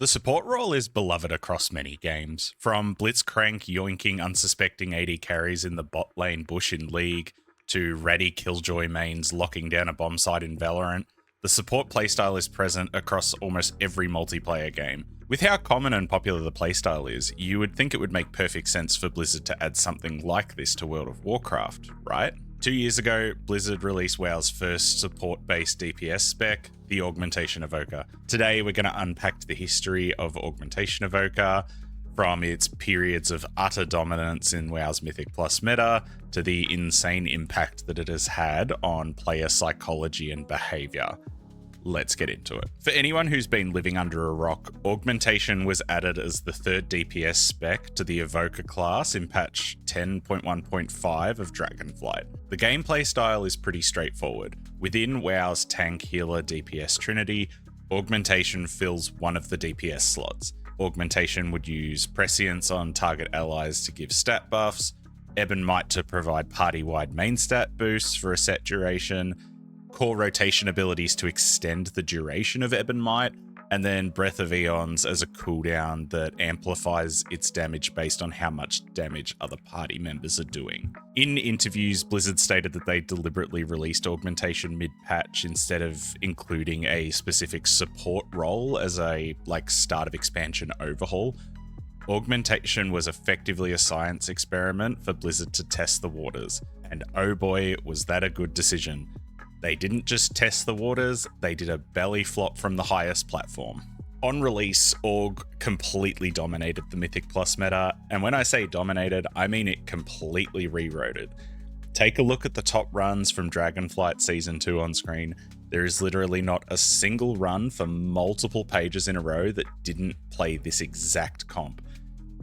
The support role is beloved across many games, from Blitzcrank yoinking unsuspecting AD carries in the bot lane bush in League, to ratty Killjoy mains locking down a bomb site in Valorant. The support playstyle is present across almost every multiplayer game. With how common and popular the playstyle is, you would think it would make perfect sense for Blizzard to add something like this to World of Warcraft, right? 2 years ago, Blizzard released WoW's first support-based DPS spec, the Augmentation Evoker. Today, we're going to unpack the history of Augmentation Evoker, from its periods of utter dominance in WoW's Mythic Plus meta, to the insane impact that it has had on player psychology and behavior. Let's get into it. For anyone who's been living under a rock, Augmentation was added as the third DPS spec to the Evoker class in patch 10.1.5 of Dragonflight. The gameplay style is pretty straightforward. Within WoW's tank healer DPS trinity, Augmentation fills one of the DPS slots. Augmentation would use Prescience on target allies to give stat buffs, Ebon Might to provide party-wide main stat boosts for a set duration, core rotation abilities to extend the duration of Ebon Might, and then Breath of Eons as a cooldown that amplifies its damage based on how much damage other party members are doing. In interviews, Blizzard stated that they deliberately released Augmentation mid-patch instead of including a specific support role as a start of expansion overhaul. Augmentation was effectively a science experiment for Blizzard to test the waters, and oh boy, was that a good decision. They didn't just test the waters, they did a belly flop from the highest platform. On release, Aug completely dominated the Mythic Plus meta, and when I say dominated, I mean it completely rewrote it. Take a look at the top runs from Dragonflight Season 2 on screen. There is literally not a single run for multiple pages in a row that didn't play this exact comp.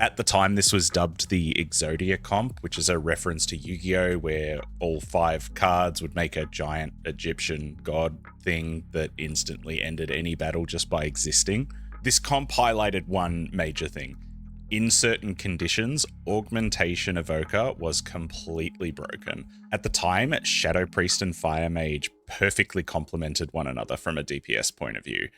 At the time, this was dubbed the Exodia comp, which is a reference to Yu-Gi-Oh! Where all 5 cards would make a giant Egyptian god thing that instantly ended any battle just by existing. This comp highlighted one major thing. In certain conditions, Augmentation Evoker was completely broken. At the time, Shadow Priest and Fire Mage perfectly complemented one another from a DPS point of view.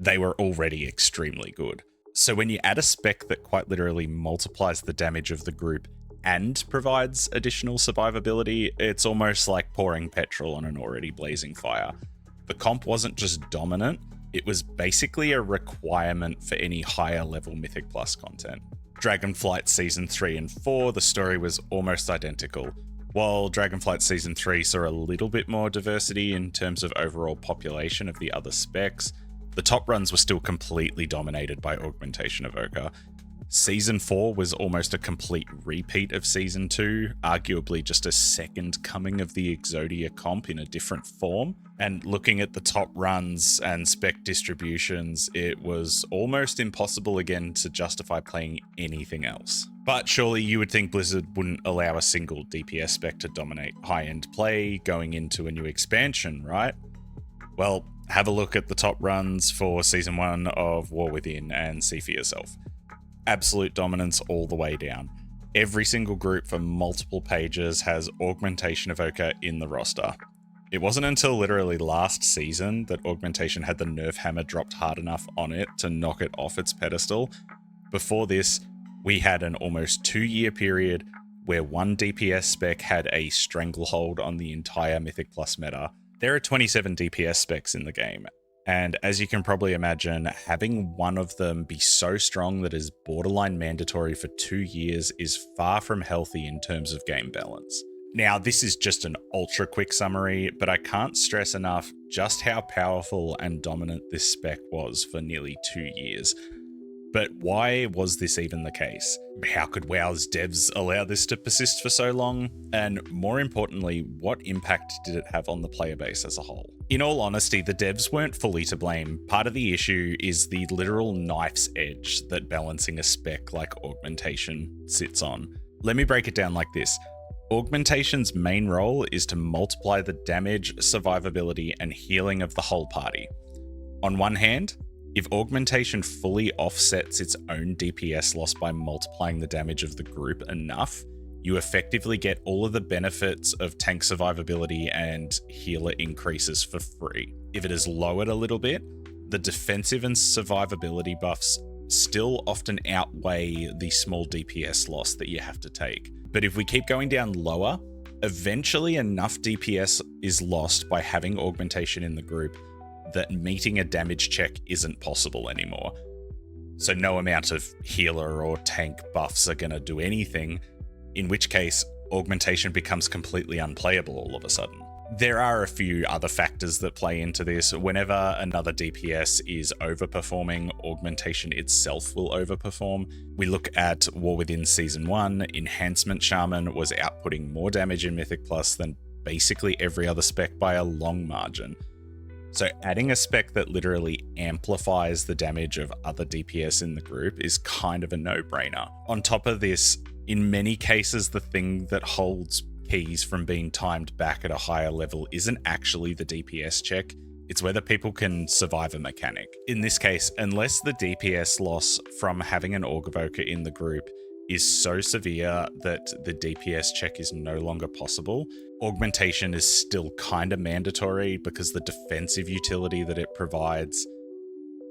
They were already extremely good. So when you add a spec that quite literally multiplies the damage of the group and provides additional survivability, it's almost like pouring petrol on an already blazing fire. The comp wasn't just dominant, it was basically a requirement for any higher level Mythic Plus content. Dragonflight Season 3 and 4, the story was almost identical. While Dragonflight Season 3 saw a little bit more diversity in terms of overall population of the other specs, the top runs were still completely dominated by Augmentation Evoker. Season 4 was almost a complete repeat of Season 2, arguably just a second coming of the Exodia comp in a different form. And looking at the top runs and spec distributions, it was almost impossible again to justify playing anything else. But surely you would think Blizzard wouldn't allow a single DPS spec to dominate high-end play going into a new expansion, right? Well, have a look at the top runs for Season 1 of War Within and see for yourself. Absolute dominance all the way down. Every single group for multiple pages has Augmentation Evoker in the roster. It wasn't until literally last season that Augmentation had the nerf hammer dropped hard enough on it to knock it off its pedestal. Before this, we had an almost 2-year period where one DPS spec had a stranglehold on the entire Mythic Plus meta. There are 27 DPS specs in the game, and as you can probably imagine, having one of them be so strong that is borderline mandatory for 2 years is far from healthy in terms of game balance. Now, this is just an ultra quick summary, but I can't stress enough just how powerful and dominant this spec was for nearly 2 years. But why was this even the case? How could WoW's devs allow this to persist for so long? And more importantly, what impact did it have on the player base as a whole? In all honesty, the devs weren't fully to blame. Part of the issue is the literal knife's edge that balancing a spec like Augmentation sits on. Let me break it down like this. Augmentation's main role is to multiply the damage, survivability, and healing of the whole party. On one hand, if Augmentation fully offsets its own DPS loss by multiplying the damage of the group enough, you effectively get all of the benefits of tank survivability and healer increases for free. If it is lowered a little bit, the defensive and survivability buffs still often outweigh the small DPS loss that you have to take. But if we keep going down lower, eventually enough DPS is lost by having augmentation in the group that meeting a damage check isn't possible anymore. So no amount of healer or tank buffs are going to do anything, in which case augmentation becomes completely unplayable all of a sudden. There are a few other factors that play into this. Whenever another DPS is overperforming, augmentation itself will overperform. We look at War Within Season 1, Enhancement Shaman was outputting more damage in Mythic Plus than basically every other spec by a long margin. So adding a spec that literally amplifies the damage of other DPS in the group is kind of a no-brainer. On top of this, in many cases, the thing that holds keys from being timed back at a higher level isn't actually the DPS check, it's whether people can survive a mechanic. In this case, unless the DPS loss from having an Aug Evoker in the group is so severe that the DPS check is no longer possible, augmentation is still kind of mandatory because the defensive utility that it provides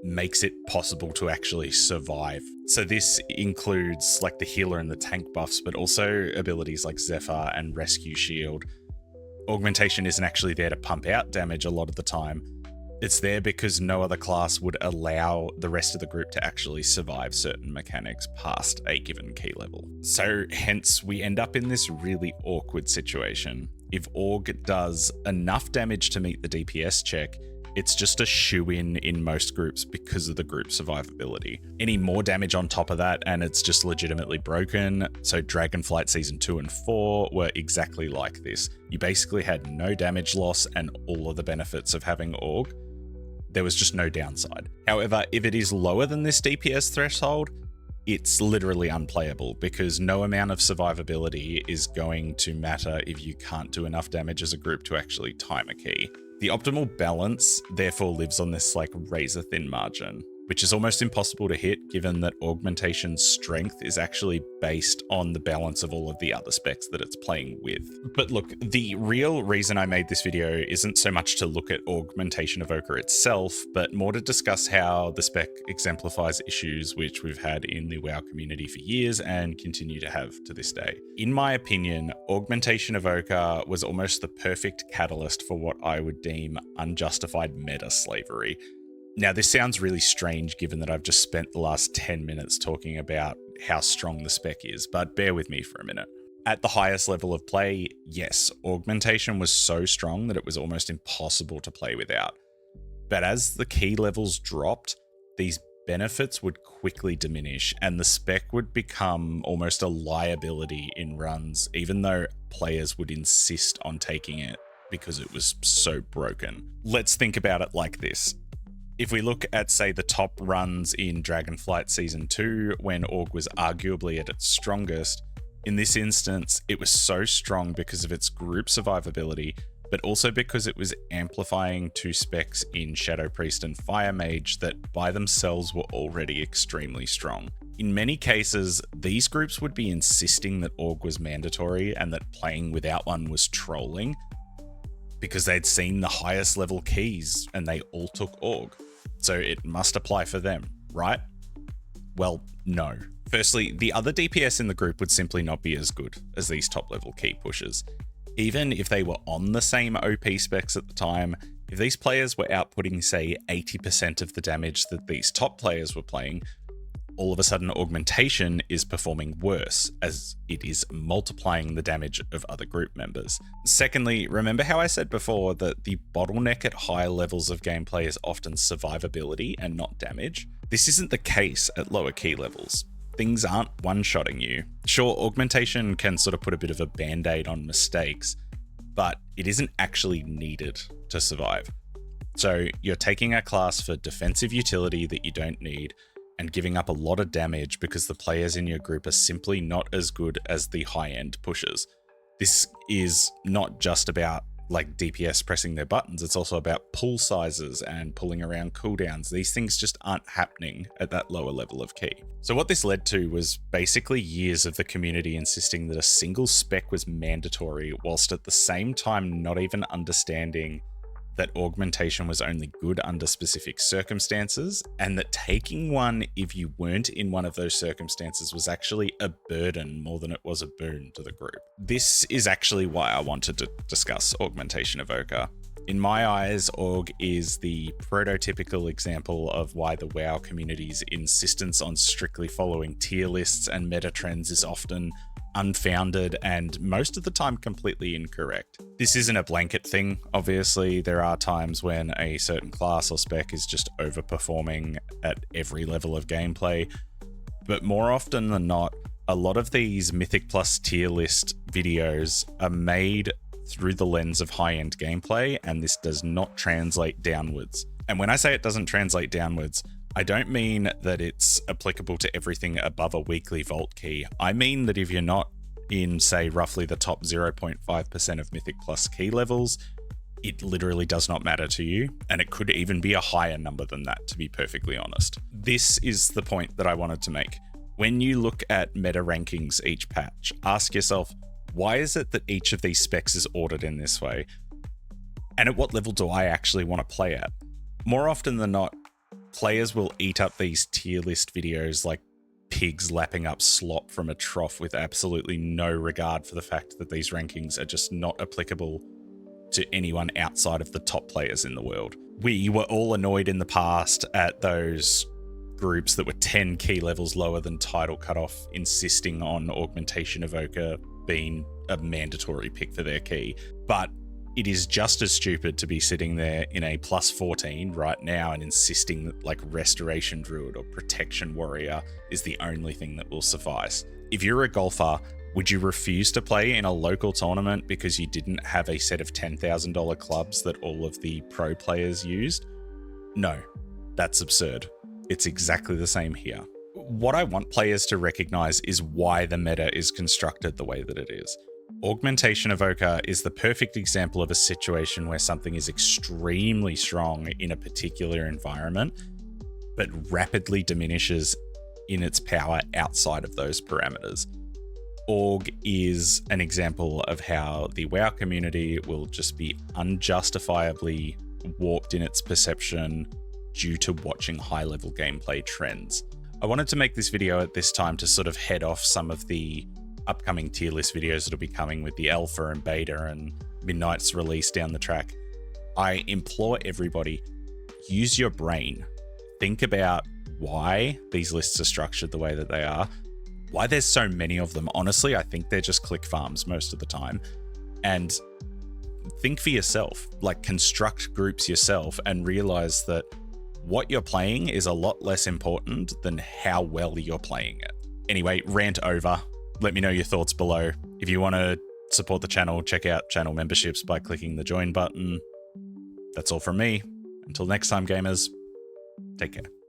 makes it possible to actually survive. So this includes like the healer and the tank buffs, but also abilities like Zephyr and Rescue Shield. Augmentation isn't actually there to pump out damage a lot of the time. It's there because no other class would allow the rest of the group to actually survive certain mechanics past a given key level. So hence we end up in this really awkward situation. If Aug does enough damage to meet the DPS check, it's just a shoo-in in most groups because of the group survivability. Any more damage on top of that and it's just legitimately broken. So Dragonflight Season 2 and 4 were exactly like this. You basically had no damage loss and all of the benefits of having Aug. There was just no downside. However, if it is lower than this DPS threshold, it's literally unplayable because no amount of survivability is going to matter if you can't do enough damage as a group to actually time a key. The optimal balance therefore lives on this like razor thin margin, which is almost impossible to hit given that augmentation's strength is actually based on the balance of all of the other specs that it's playing with. But look, the real reason I made this video isn't so much to look at Augmentation Evoker itself, but more to discuss how the spec exemplifies issues which we've had in the WoW community for years and continue to have to this day. In my opinion, Augmentation Evoker was almost the perfect catalyst for what I would deem unjustified meta slavery. Now, this sounds really strange given that I've just spent the last 10 minutes talking about how strong the spec is, but bear with me for a minute. At the highest level of play, yes, augmentation was so strong that it was almost impossible to play without. But as the key levels dropped, these benefits would quickly diminish and the spec would become almost a liability in runs, even though players would insist on taking it because it was so broken. Let's think about it like this. If we look at, say, the top runs in Dragonflight Season 2, when Aug was arguably at its strongest, in this instance, it was so strong because of its group survivability, but also because it was amplifying two specs in Shadow Priest and Fire Mage that by themselves were already extremely strong. In many cases, these groups would be insisting that Aug was mandatory and that playing without one was trolling, because they'd seen the highest level keys and they all took Aug. So it must apply for them, right? Well, no. Firstly, the other DPS in the group would simply not be as good as these top level key pushers. Even if they were on the same OP specs at the time, if these players were outputting, say, 80% of the damage that these top players were playing, all of a sudden augmentation is performing worse as it is multiplying the damage of other group members. Secondly, remember how I said before that the bottleneck at higher levels of gameplay is often survivability and not damage? This isn't the case at lower key levels. Things aren't one-shotting you. Sure, augmentation can sort of put a bit of a band-aid on mistakes, but it isn't actually needed to survive. So you're taking a class for defensive utility that you don't need, and giving up a lot of damage because the players in your group are simply not as good as the high-end pushers. This is not just about like DPS pressing their buttons, it's also about pull sizes and pulling around cooldowns. These things just aren't happening at that lower level of key. So what this led to was basically years of the community insisting that a single spec was mandatory, whilst at the same time not even understanding that augmentation was only good under specific circumstances, and that taking one if you weren't in one of those circumstances was actually a burden more than it was a boon to the group. This is actually why I wanted to discuss Augmentation Evoker. In my eyes, Aug is the prototypical example of why the WoW community's insistence on strictly following tier lists and meta trends is often unfounded and most of the time completely incorrect. This isn't a blanket thing, obviously. There are times when a certain class or spec is just overperforming at every level of gameplay, but more often than not, a lot of these Mythic Plus tier list videos are made through the lens of high-end gameplay, and this does not translate downwards. And when I say it doesn't translate downwards, I don't mean that it's applicable to everything above a weekly vault key. I mean that if you're not in, say, roughly the top 0.5% of Mythic Plus key levels, it literally does not matter to you, and it could even be a higher number than that, to be perfectly honest. This is the point that I wanted to make. When you look at meta rankings each patch, ask yourself, why is it that each of these specs is ordered in this way? And at what level do I actually want to play at? More often than not, players will eat up these tier list videos like pigs lapping up slop from a trough with absolutely no regard for the fact that these rankings are just not applicable to anyone outside of the top players in the world. We were all annoyed in the past at those groups that were 10 key levels lower than title cutoff insisting on Augmentation Evoker being a mandatory pick for their key. But it is just as stupid to be sitting there in a plus 14 right now and insisting that like Restoration Druid or Protection Warrior is the only thing that will suffice. If you're a golfer, would you refuse to play in a local tournament because you didn't have a set of $10,000 clubs that all of the pro players used? No, that's absurd. It's exactly the same here. What I want players to recognize is why the meta is constructed the way that it is. Augmentation Evoker is the perfect example of a situation where something is extremely strong in a particular environment, but rapidly diminishes in its power outside of those parameters. Aug is an example of how the WoW community will just be unjustifiably warped in its perception due to watching high-level gameplay trends. I wanted to make this video at this time to sort of head off some of the upcoming tier list videos that'll be coming with the alpha and beta and Midnight's release down the track. I implore everybody, use your brain. Think about why these lists are structured the way that they are, why there's so many of them. Honestly, I think they're just click farms most of the time. And think for yourself, like construct groups yourself and realize that what you're playing is a lot less important than how well you're playing it. Anyway, rant over. Let me know your thoughts below. If you want to support the channel, check out channel memberships by clicking the join button. That's all from me. Until next time, gamers, take care.